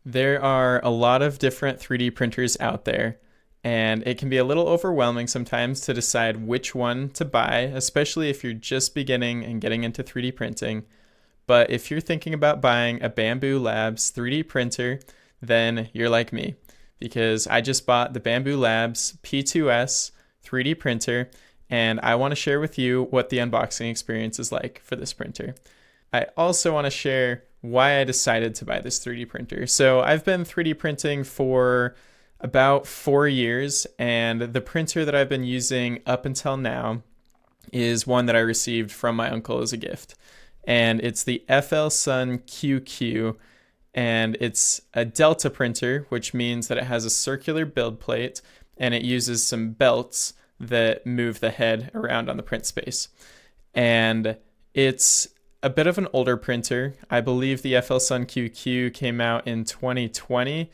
There are a lot of different 3D printers out there, and it can be a little overwhelming sometimes to decide which one to buy, especially if you're just beginning and getting into 3D printing. But if you're thinking about buying a Bambu Labs 3D printer, then you're like me, because I just bought the Bambu Labs P2S 3D printer, and I want to share with you what the unboxing experience is like for this printer. I also want to share why I decided to buy this 3D printer. So I've been 3D printing for about 4 years, and the printer that I've been using up until now is one that I received from my uncle as a gift. And it's the FL Sun QQ, and it's a Delta printer, which means that it has a circular build plate, and it uses some belts that move the head around on the print space. And it's a bit of an older printer. I believe the FL Sun QQ came out in 2020,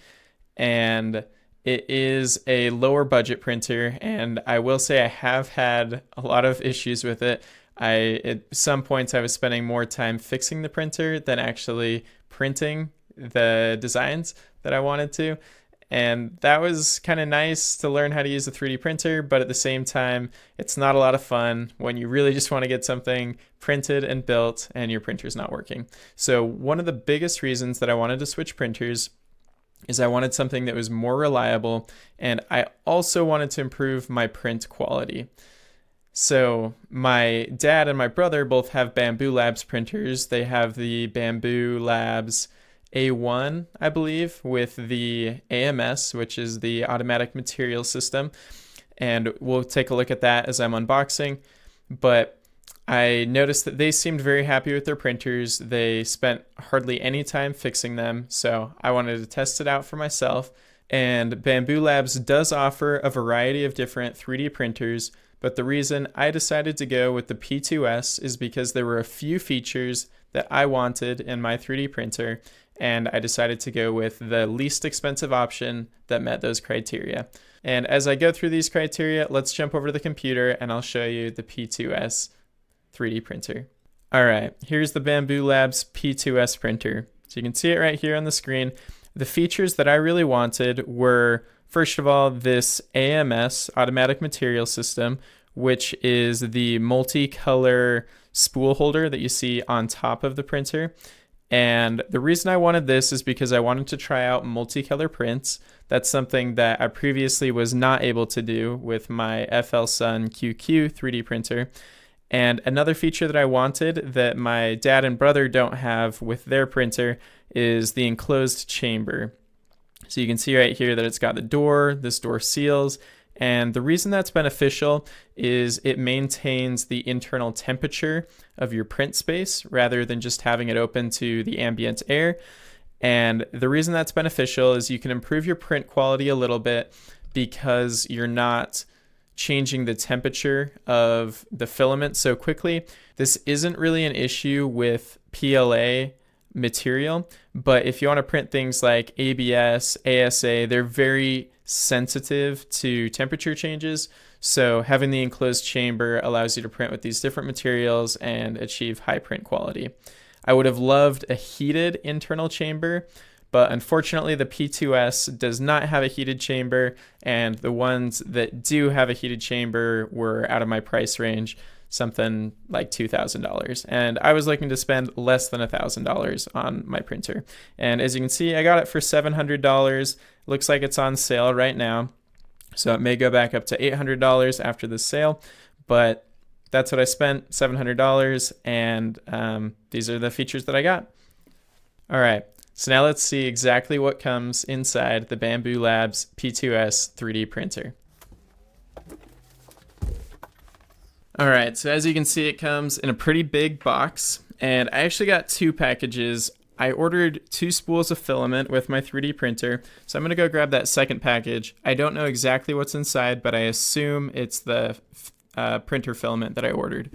and it is a lower budget printer, and I will say I have had a lot of issues with it. At some points I was spending more time fixing the printer than actually printing the designs that I wanted to. And that was kind of nice to learn how to use a 3D printer, but at the same time, it's not a lot of fun when you really just want to get something printed and built and your printer's not working. So one of the biggest reasons that I wanted to switch printers is I wanted something that was more reliable, and I also wanted to improve my print quality. So my dad and my brother both have Bambu Labs printers. They have the Bambu Labs A1, I believe, with the AMS, which is the automatic material system. And we'll take a look at that as I'm unboxing. But I noticed that they seemed very happy with their printers. They spent hardly any time fixing them, so I wanted to test it out for myself. And Bambu Labs does offer a variety of different 3D printers, but the reason I decided to go with the P2S is because there were a few features that I wanted in my 3D printer, and I decided to go with the least expensive option that met those criteria. And as I go through these criteria, let's jump over to the computer and I'll show you the P2S 3D printer. All right, here's the Bambu Labs P2S printer. So you can see it right here on the screen. The features that I really wanted were, first of all, this AMS, automatic material system, which is the multicolor spool holder that you see on top of the printer. And the reason I wanted this is because I wanted to try out multicolor prints. That's something that I previously was not able to do with my FL Sun QQ 3D printer. And another feature that I wanted that my dad and brother don't have with their printer is the enclosed chamber. So you can see right here that it's got the door, this door seals, and the reason that's beneficial is it maintains the internal temperature of your print space rather than just having it open to the ambient air. And the reason that's beneficial is you can improve your print quality a little bit because you're not changing the temperature of the filament so quickly. This isn't really an issue with PLA material, but if you want to print things like ABS, ASA, they're very sensitive to temperature changes. So having the enclosed chamber allows you to print with these different materials and achieve high print quality. I would have loved a heated internal chamber, but unfortunately the P2S does not have a heated chamber, and the ones that do have a heated chamber were out of my price range, something like $2,000. And I was looking to spend less than $1,000 on my printer. And as you can see, I got it for $700. Looks like it's on sale right now. So it may go back up to $800 after this sale, but that's what I spent, $700, and these are the features that I got. All right. So now let's see exactly what comes inside the Bambu Labs P2S 3D printer. All right, so as you can see, it comes in a pretty big box, and I actually got two packages. I ordered 2 spools of filament with my 3D printer, so I'm gonna go grab that second package. I don't know exactly what's inside, but I assume it's the printer filament that I ordered.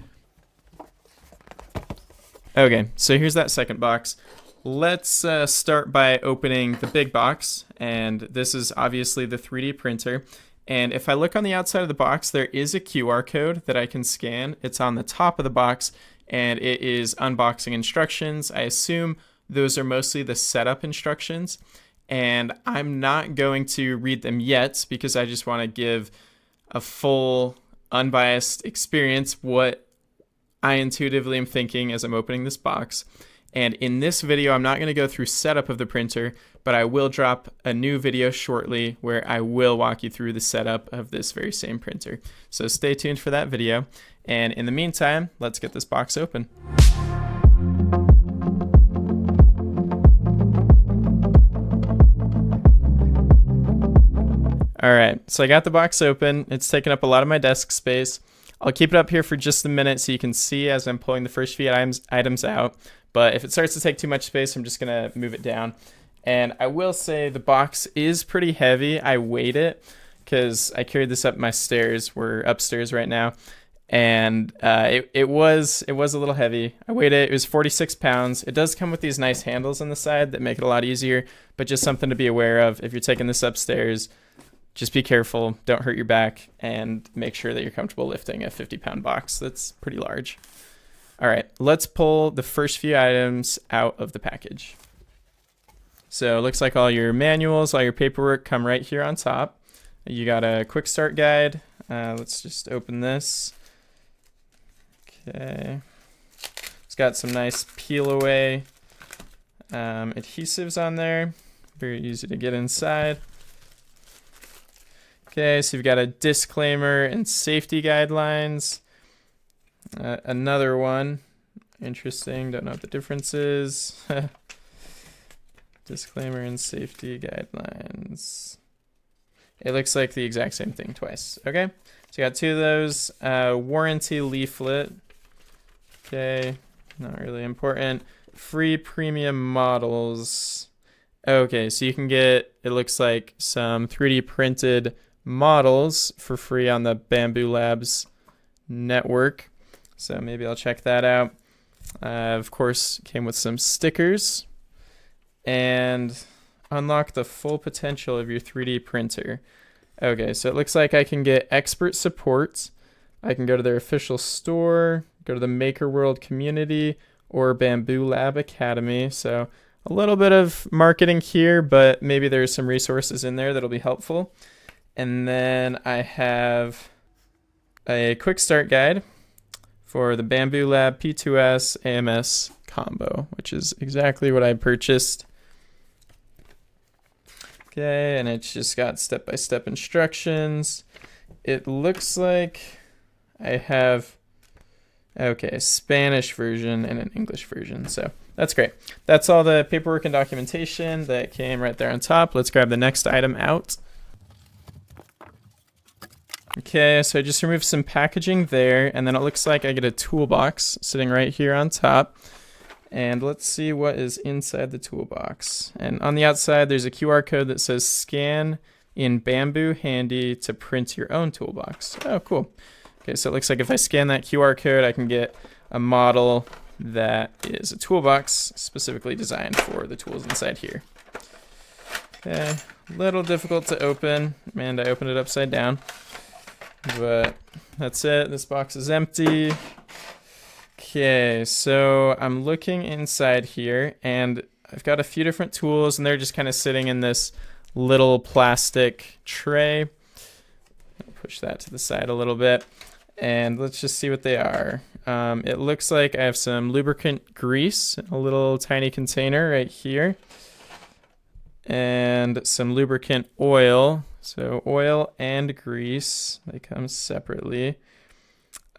Okay, so here's that second box. Let's start by opening the big box, and this is obviously the 3D printer. And if I look on the outside of the box, there is a QR code that I can scan. It's on the top of the box, and it is unboxing instructions. I assume those are mostly the setup instructions. and I'm not going to read them yet because I just want to give a full, unbiased experience what I intuitively am thinking as I'm opening this box. And in this video, I'm not going to go through setup of the printer, but I will drop a new video shortly where I will walk you through the setup of this very same printer. So stay tuned for that video. And in the meantime, let's get this box open. All right, so I got the box open. It's taking up a lot of my desk space. I'll keep it up here for just a minute so you can see as I'm pulling the first few items out. But if it starts to take too much space, I'm just gonna move it down. And I will say the box is pretty heavy. I weighed it because I carried this up my stairs. We're upstairs right now. And it was a little heavy. I weighed it. It was 46 pounds. It does come with these nice handles on the side that make it a lot easier, but just something to be aware of if you're taking this upstairs. Just be careful, don't hurt your back, and make sure that you're comfortable lifting a 50-pound box. That's pretty large. All right, let's pull the first few items out of the package. So it looks like all your manuals, all your paperwork come right here on top. You got a quick start guide. Let's just open this. Okay. It's got some nice peel away adhesives on there. Very easy to get inside. Okay, so you've got a disclaimer and safety guidelines. Another one. Interesting, don't know what the difference is. Disclaimer and safety guidelines. It looks like the exact same thing twice. Okay, so you got two of those. Warranty leaflet. Okay, not really important. Free premium models. Okay, so you can get, it looks like, some 3D printed models for free on the Bambu Labs network. So maybe I'll check that out. Of course, came with some stickers. And unlock the full potential of your 3D printer. Okay, so it looks like I can get expert support. I can go to their official store, go to the Maker World community, or Bambu Lab Academy. So a little bit of marketing here, but maybe there's some resources in there that'll be helpful. And then I have a quick start guide for the Bambu Lab P2S AMS combo, which is exactly what I purchased. Okay, and it's just got step-by-step instructions. It looks like I have, okay, a Spanish version and an English version, so that's great. That's all the paperwork and documentation that came right there on top. Let's grab the next item out. Okay, so I just removed some packaging there, and then it looks like I get a toolbox sitting right here on top. And let's see what is inside the toolbox. And on the outside, there's a QR code that says scan in Bambu Handy to print your own toolbox. Oh, cool. Okay, so it looks like if I scan that QR code, I can get a model that is a toolbox specifically designed for the tools inside here. Okay, a little difficult to open, and I opened it upside down. But that's it. This box is empty. Okay, so I'm looking inside here, and I've got a few different tools, and they're just kind of sitting in this little plastic tray. I'll push that to the side a little bit, and let's just see what they are. It looks like I have some lubricant grease in a little tiny container right here, and some lubricant oil. So oil and grease, they come separately.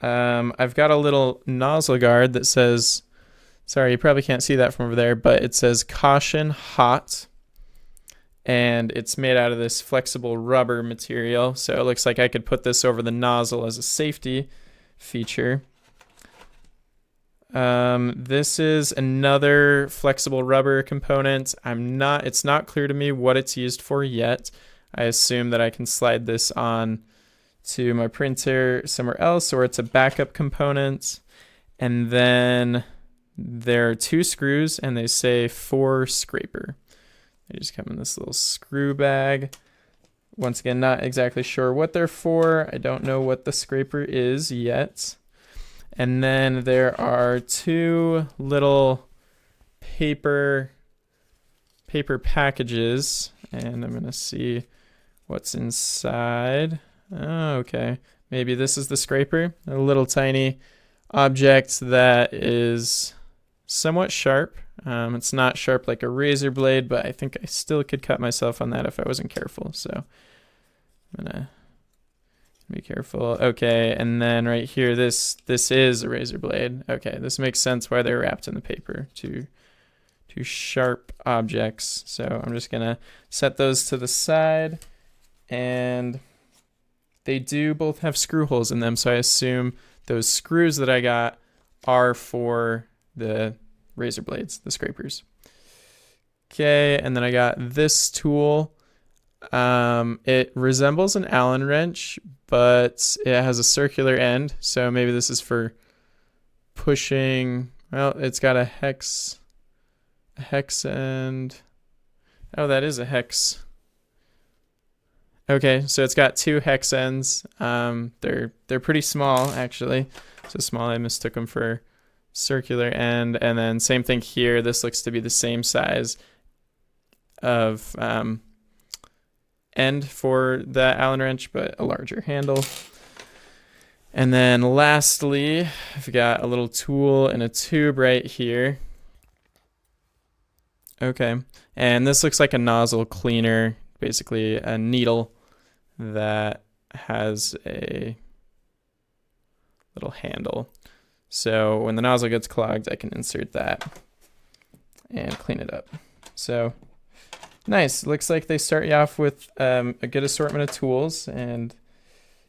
I've got a little nozzle guard that says, sorry, you probably can't see that from over there, but it says caution hot. And it's made out of this flexible rubber material. So it looks like I could put this over the nozzle as a safety feature. This is another flexible rubber component. It's not clear to me what it's used for yet. I assume that I can slide this on to my printer somewhere else, or it's a backup component. And then there are two screws, and they say for scraper. They just come in this little screw bag. Once again, not exactly sure what they're for. I don't know what the scraper is yet. And then there are two little paper paper packages, and I'm gonna see what's inside. Oh, okay. Maybe this is the scraper, a little tiny object that is somewhat sharp. It's not sharp like a razor blade, but I think I still could cut myself on that if I wasn't careful. So I'm gonna be careful. Okay, and then right here, this is a razor blade. Okay, this makes sense why they're wrapped in the paper. Two sharp objects. So I'm just gonna set those to the side, and they do both have screw holes in them, so I assume those screws that I got are for the razor blades, the scrapers. Okay, and then I got this tool. It resembles an Allen wrench, but it has a circular end, so maybe this is for pushing. Well, it's got a hex end. Oh, that is a hex. Okay, so it's got 2 hex ends. They're pretty small, actually. So small I mistook them for circular end. And then same thing here. This looks to be the same size of end for the Allen wrench, but a larger handle. And then lastly, I've got a little tool and a tube right here. Okay, and this looks like a nozzle cleaner, basically a needle that has a little handle. So when the nozzle gets clogged, I can insert that and clean it up. So nice. Looks like they start you off with a good assortment of tools, and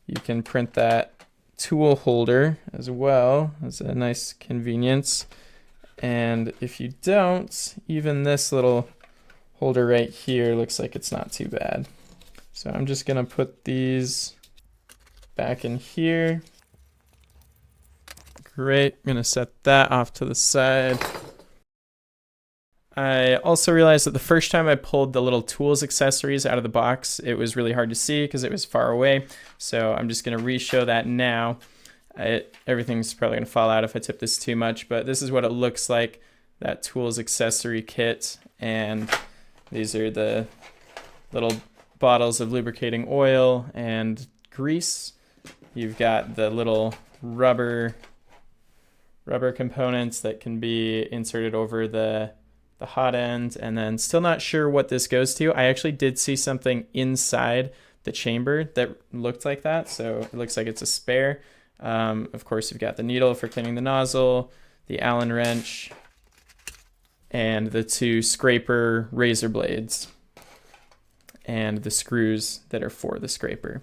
you can print that tool holder as well as a nice convenience. And if you don't, even this little holder right here looks like it's not too bad. So I'm just gonna put these back in here. Great, I'm gonna set that off to the side. I also realized that the first time I pulled the little tools accessories out of the box, it was really hard to see because it was far away. So I'm just gonna re-show that now. Everything's probably gonna fall out if I tip this too much, but this is what it looks like, that tools accessory kit. And these are the little bottles of lubricating oil and grease. You've got the little rubber components that can be inserted over the hot end, and then still not sure what this goes to. I actually did see something inside the chamber that looked like that, so it looks like it's a spare. Of course, you've got the needle for cleaning the nozzle, the Allen wrench, and the 2 scraper razor blades, and the screws that are for the scraper.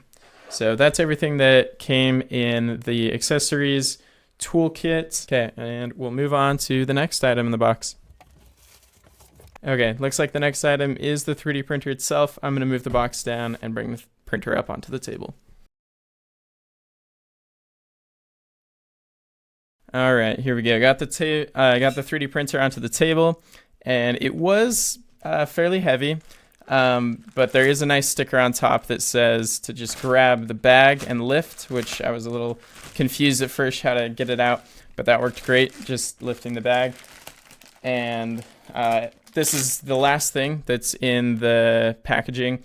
So that's everything that came in the accessories toolkit. Okay, and we'll move on to the next item in the box. Okay, looks like the next item is the 3D printer itself. I'm gonna move the box down and bring the printer up onto the table. All right, here we go. I got the 3D printer onto the table, and it was fairly heavy, but there is a nice sticker on top that says to just grab the bag and lift, which I was a little confused at first how to get it out, but that worked great, just lifting the bag. And this is the last thing that's in the packaging.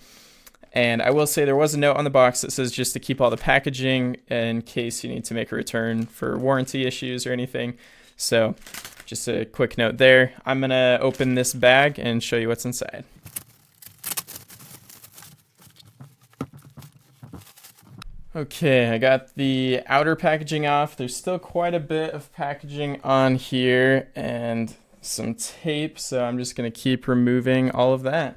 And I will say there was a note on the box that says just to keep all the packaging in case you need to make a return for warranty issues or anything. So just a quick note there. I'm gonna open this bag and show you what's inside. Okay, I got the outer packaging off. There's still quite a bit of packaging on here and some tape, so I'm just gonna keep removing all of that.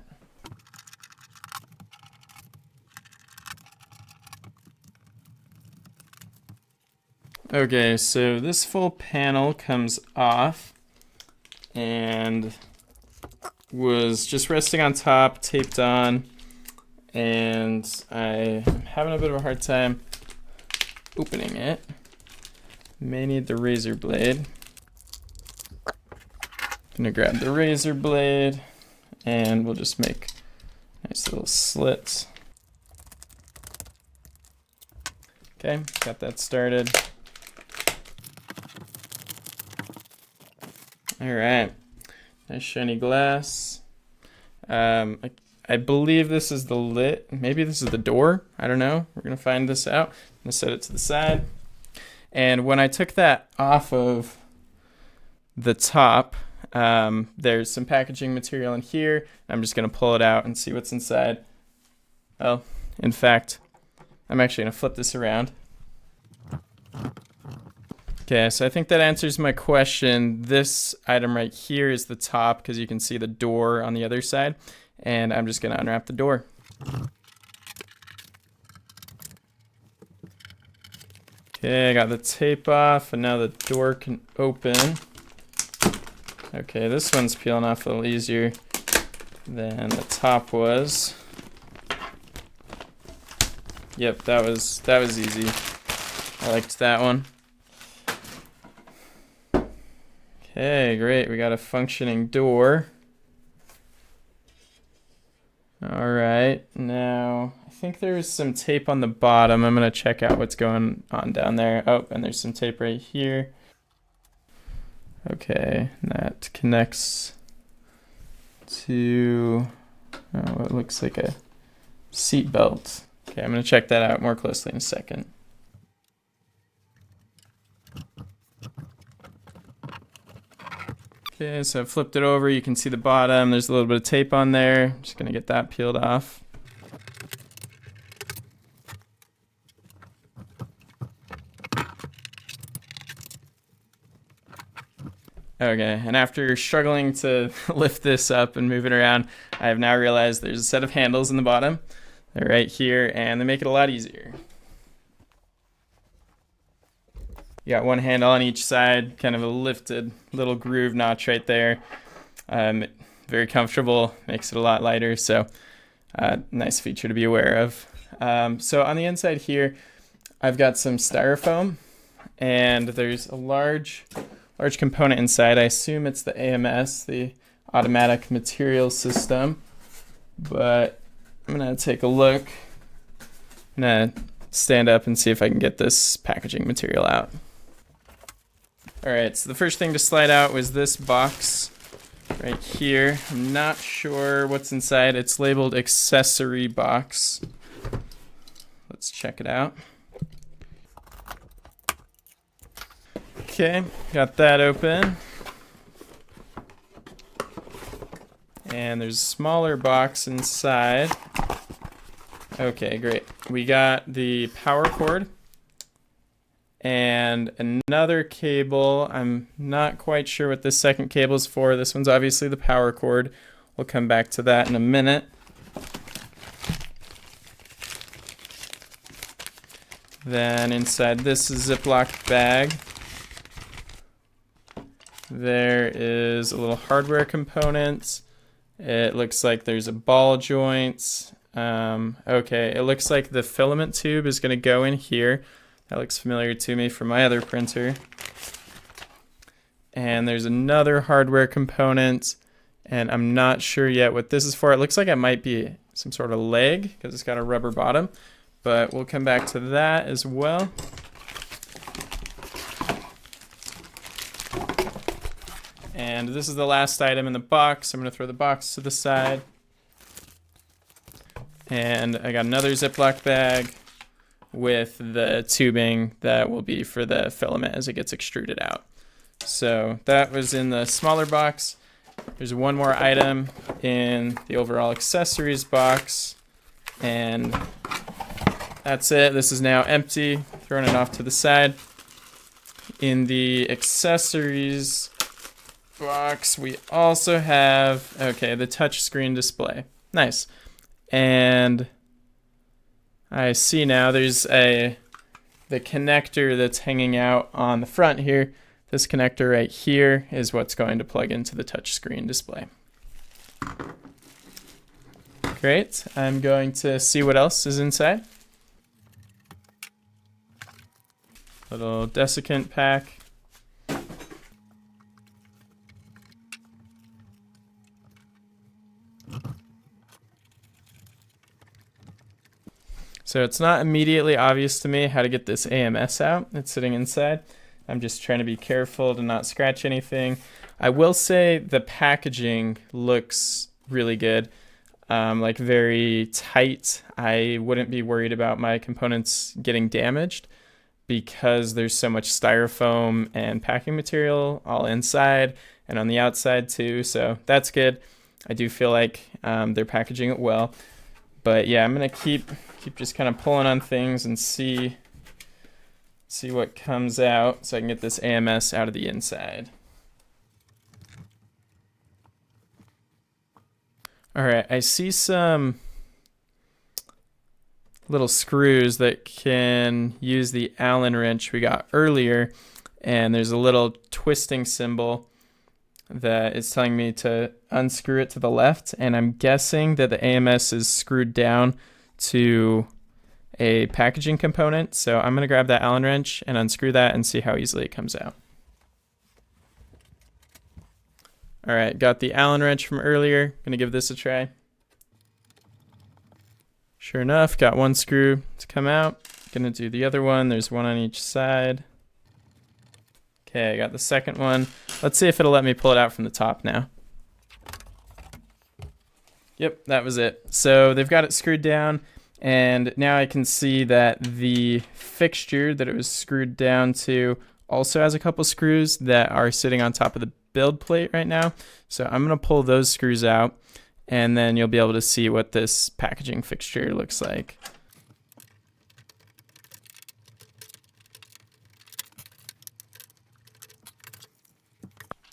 Okay, so this full panel comes off and was just resting on top, taped on, and I'm having a bit of a hard time opening it. May need the razor blade. Gonna grab the razor blade and we'll just make nice little slits. Okay, got that started. All right, nice shiny glass. I believe this is the lid. Maybe this is the door. I don't know. We're going to find this out. I'm going to set it to the side. And when I took that off of the top, there's some packaging material in here. I'm just going to pull it out and see what's inside. Oh, in fact, I'm actually going to flip this around. Okay, so I think that answers my question. This item right here is the top because you can see the door on the other side. And I'm just going to unwrap the door. Okay, I got the tape off and now the door can open. Okay, this one's peeling off a little easier than the top was. Yep, that was easy. I liked that one. Okay, great. We got a functioning door. All right, now I think there's some tape on the bottom. I'm gonna check out what's going on down there. Oh, and there's some tape right here. Okay, that connects to what looks like a seat belt. Okay, I'm gonna check that out more closely in a second. Okay, so I've flipped it over. You can see the bottom. There's a little bit of tape on there. I'm just going to get that peeled off. Okay, and after struggling to lift this up and move it around, I have now realized there's a set of handles in the bottom. They're right here, and they make it a lot easier. You got one handle on each side, kind of a lifted little groove notch right there. Very comfortable, makes it a lot lighter, so nice feature to be aware of. So on the inside here, I've got some styrofoam, and there's a large component inside. I assume it's the AMS, the Automatic Material System, but I'm gonna take a look. I'm gonna stand up and see if I can get this packaging material out. All right, so the first thing to slide out was this box right here. I'm not sure what's inside. It's labeled accessory box. Let's check it out. Okay, got that open. And there's a smaller box inside. Okay, great. We got the power cord and another cable. I'm not quite sure what this second cable is for. This one's obviously the power cord. We'll come back to that in a minute. Then inside this Ziploc bag, there is a little hardware component. It looks like there's a ball joint. Okay, it looks like the filament tube is going to go in here. That looks familiar to me from my other printer. And there's another hardware component, and I'm not sure yet what this is for. It looks like it might be some sort of leg because it's got a rubber bottom, but we'll come back to that as well. And this is the last item in the box. I'm going to throw the box to the side. And I got another Ziploc bag with the tubing that will be for the filament as it gets extruded out. So that was in the smaller box. There's one more item in the overall accessories box. And that's it. This is now empty. Throwing it off to the side. In the accessories box, we also have, okay, the touchscreen display. Nice. And I see now there's the connector that's hanging out on the front here. This connector right here is what's going to plug into the touchscreen display. Great. I'm going to see what else is inside. Little desiccant pack. So it's not immediately obvious to me how to get this AMS out. It's sitting inside. I'm just trying to be careful to not scratch anything. I will say the packaging looks really good. like very tight, I wouldn't be worried about my components getting damaged because there's so much styrofoam and packing material all inside and on the outside too. So that's good. I do feel like they're packaging it well. But yeah, I'm gonna keep just kind of pulling on things and see what comes out so I can get this AMS out of the inside. All right, I see some little screws that can use the Allen wrench we got earlier, and there's a little twisting symbol that is telling me to unscrew it to the left, and I'm guessing that the AMS is screwed down to a packaging component. So I'm gonna grab that Allen wrench and unscrew that and see how easily it comes out. All right, got the Allen wrench from earlier. Gonna give this a try. Sure enough, got one screw to come out. Gonna do the other one. There's one on each side. Okay, I got the second one. Let's see if it'll let me pull it out from the top now. Yep, that was it. So they've got it screwed down, and now I can see that the fixture that it was screwed down to also has a couple screws that are sitting on top of the build plate right now. So I'm gonna pull those screws out, and then you'll be able to see what this packaging fixture looks like.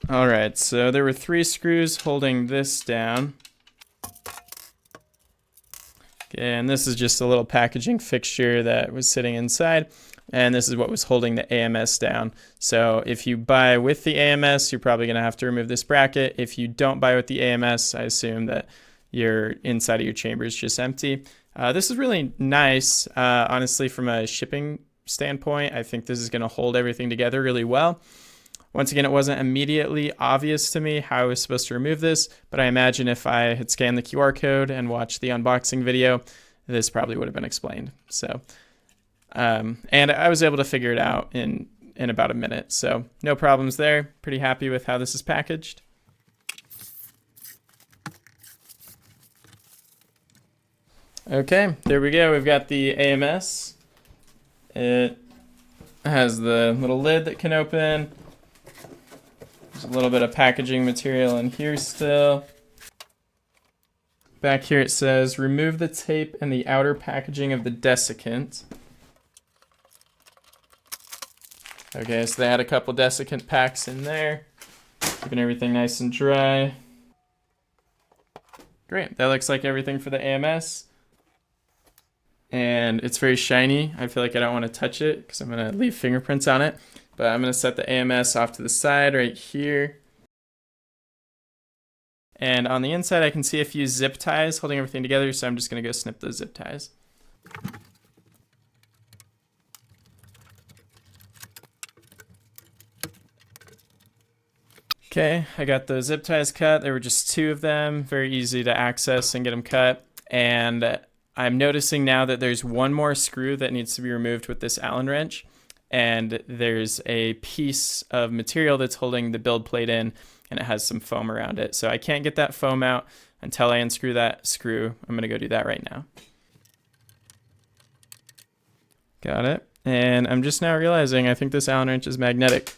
All right, so there were 3 screws holding this down. Okay, and this is just a little packaging fixture that was sitting inside, and this is what was holding the AMS down. So if you buy with the AMS, you're probably gonna have to remove this bracket. If you don't buy with the AMS, I assume that your inside of your chamber is just empty. This is really nice, honestly, from a shipping standpoint. I think this is gonna hold everything together really well. Once again, it wasn't immediately obvious to me how I was supposed to remove this, but I imagine if I had scanned the QR code and watched the unboxing video, this probably would have been explained. So, and I was able to figure it out in about a minute. So no problems there. Pretty happy with how this is packaged. Okay, there we go. We've got the AMS. It has the little lid that can open. There's a little bit of packaging material in here still. Back here it says, remove the tape and the outer packaging of the desiccant. Okay, so they had a couple desiccant packs in there, keeping everything nice and dry. Great, that looks like everything for the AMS. And it's very shiny. I feel like I don't want to touch it because I'm gonna leave fingerprints on it. But I'm gonna set the AMS off to the side right here. And on the inside, I can see a few zip ties holding everything together, so I'm just gonna go snip those zip ties. Okay, I got those zip ties cut. There were just 2 of them, very easy to access and get them cut. And I'm noticing now that there's one more screw that needs to be removed with this Allen wrench. And there's a piece of material that's holding the build plate in, and it has some foam around it. So I can't get that foam out until I unscrew that screw. I'm gonna go do that right now. Got it. And I'm just now realizing I think this Allen wrench is magnetic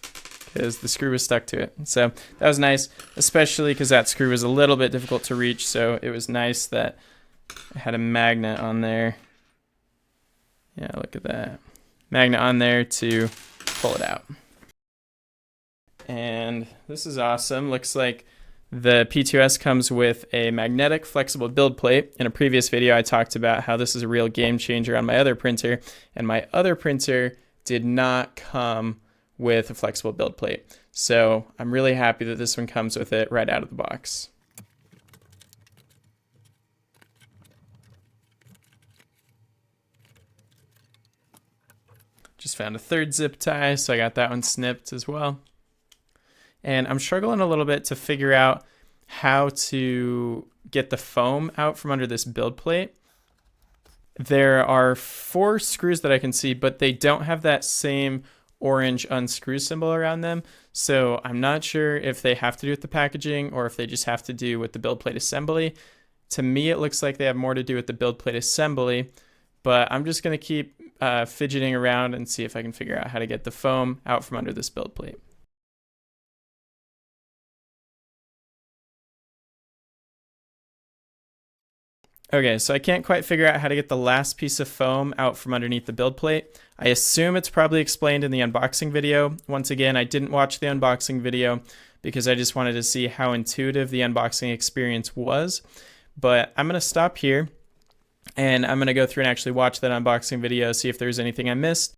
because the screw was stuck to it. So that was nice, especially because that screw was a little bit difficult to reach. So it was nice that I had a magnet on there. Yeah, look at that. Magnet on there to pull it out. And this is awesome. Looks like the P2S comes with a magnetic flexible build plate. In a previous video, I talked about how this is a real game changer on my other printer, and my other printer did not come with a flexible build plate. So I'm really happy that this one comes with it right out of the box. Just found a 3rd zip tie, so I got that one snipped as well. And I'm struggling a little bit to figure out how to get the foam out from under this build plate. There are 4 screws that I can see, but they don't have that same orange unscrew symbol around them. So I'm not sure if they have to do with the packaging or if they just have to do with the build plate assembly. To me, it looks like they have more to do with the build plate assembly, but I'm just going to keep fidgeting around and see if I can figure out how to get the foam out from under this build plate. Okay, so I can't quite figure out how to get the last piece of foam out from underneath the build plate. I assume it's probably explained in the unboxing video. Once again, I didn't watch the unboxing video because I just wanted to see how intuitive the unboxing experience was. But I'm going to stop here and I'm going to go through and actually watch that unboxing video, see if there's anything I missed.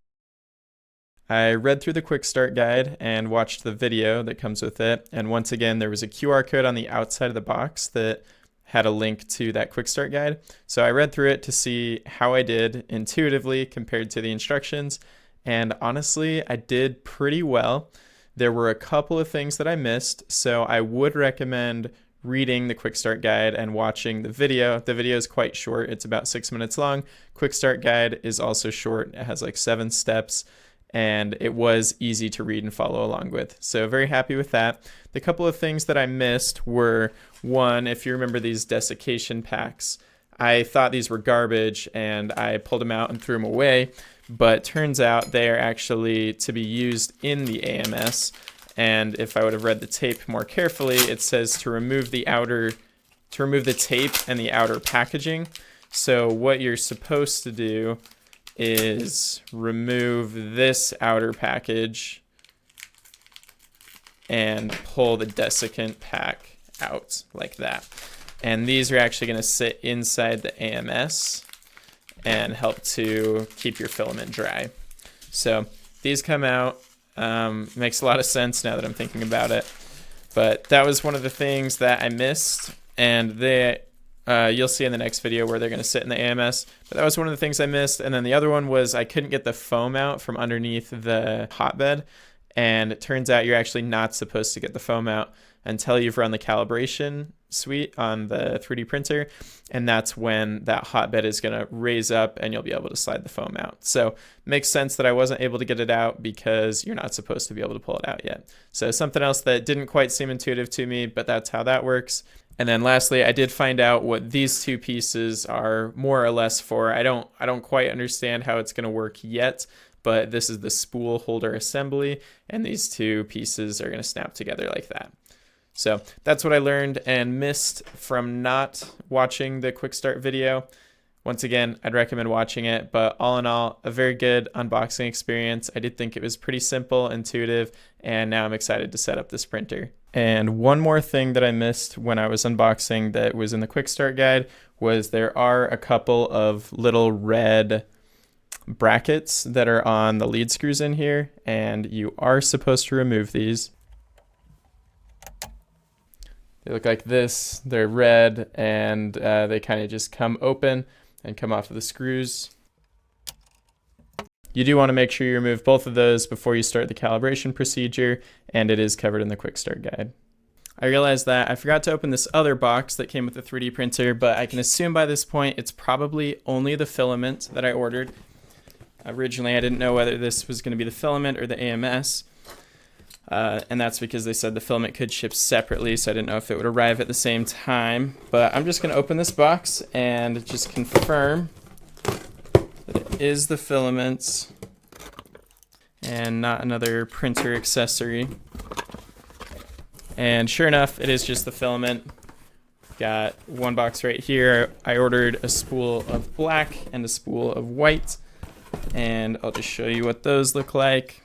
I read through the quick start guide and watched the video that comes with it. And once again, there was a QR code on the outside of the box that had a link to that quick start guide. So I read through it to see how I did intuitively compared to the instructions. And honestly, I did pretty well. There were a couple of things that I missed, so I would recommend reading the quick start guide and watching the video. The video is quite short. It's about 6 minutes long. Quick start guide is also short. It has like 7 steps. And it was easy to read and follow along with. So very happy with that. The couple of things that I missed were, one, if you remember these desiccation packs, I thought these were garbage and I pulled them out and threw them away, but turns out they are actually to be used in the AMS. And if I would have read the tape more carefully, it says to remove the tape and the outer packaging. So what you're supposed to do is remove this outer package and pull the desiccant pack out like that. And these are actually going to sit inside the AMS and help to keep your filament dry. So these come out. Makes a lot of sense now that I'm thinking about it. But that was one of the things that I missed, and you'll see in the next video where they're going to sit in the AMS. But that was one of the things I missed. And then the other one was I couldn't get the foam out from underneath the hotbed. And it turns out you're actually not supposed to get the foam out until you've run the calibration suite on the 3D printer. And that's when that hotbed is going to raise up and you'll be able to slide the foam out. So it makes sense that I wasn't able to get it out because you're not supposed to be able to pull it out yet. So something else that didn't quite seem intuitive to me, but that's how that works. And then lastly, I did find out what these two pieces are more or less for. I don't quite understand how it's going to work yet, but this is the spool holder assembly, and these two pieces are going to snap together like that. So that's what I learned and missed from not watching the quick start video. Once again, I'd recommend watching it, but all in all, a very good unboxing experience. I did think it was pretty simple, intuitive, and now I'm excited to set up this printer. And one more thing that I missed when I was unboxing that was in the quick start guide was there are a couple of little red brackets that are on the lead screws in here, and you are supposed to remove these. They look like this. They're red, and they kind of just come open and come off of the screws. You do want to make sure you remove both of those before you start the calibration procedure, and it is covered in the quick start guide. I realized that I forgot to open this other box that came with the 3D printer, but I can assume by this point it's probably only the filament that I ordered. Originally, I didn't know whether this was going to be the filament or the AMS, and that's because they said the filament could ship separately, so I didn't know if it would arrive at the same time. But I'm just going to open this box and just confirm that it is the filament and not another printer accessory. And sure enough, it is just the filament. Got one box right here. I ordered a spool of black and a spool of white, and I'll just show you what those look like.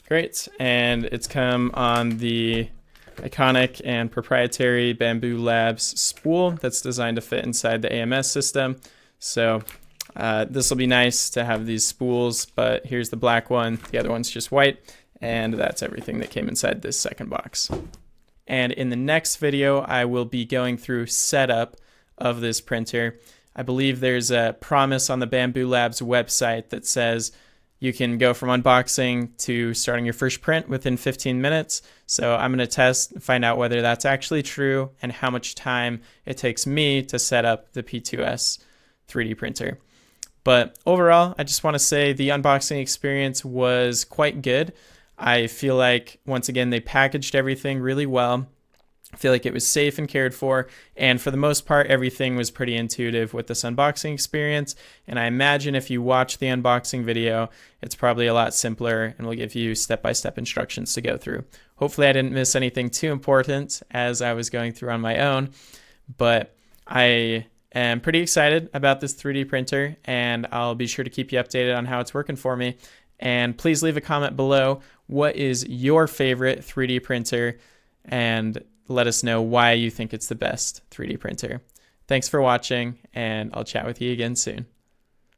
Great, and it's come on the iconic and proprietary Bambu Labs spool that's designed to fit inside the AMS system. So this will be nice to have these spools, but here's the black one. The other one's just white, and that's everything that came inside this second box. And in the next video, I will be going through setup of this printer. I believe there's a promise on the Bambu Labs website that says you can go from unboxing to starting your first print within 15 minutes. So I'm going to test and find out whether that's actually true and how much time it takes me to set up the P2S 3D printer. But overall, I just want to say the unboxing experience was quite good. I feel like, once again, they packaged everything really well. I feel like it was safe and cared for, and for the most part, everything was pretty intuitive with this unboxing experience. And I imagine if you watch the unboxing video, it's probably a lot simpler and will give you step-by-step instructions to go through. Hopefully I didn't miss anything too important as I was going through on my own, but I am pretty excited about this 3D printer, and I'll be sure to keep you updated on how it's working for me. And please leave a comment below. What is your favorite 3D printer? And let us know why you think it's the best 3D printer. Thanks for watching, and I'll chat with you again soon.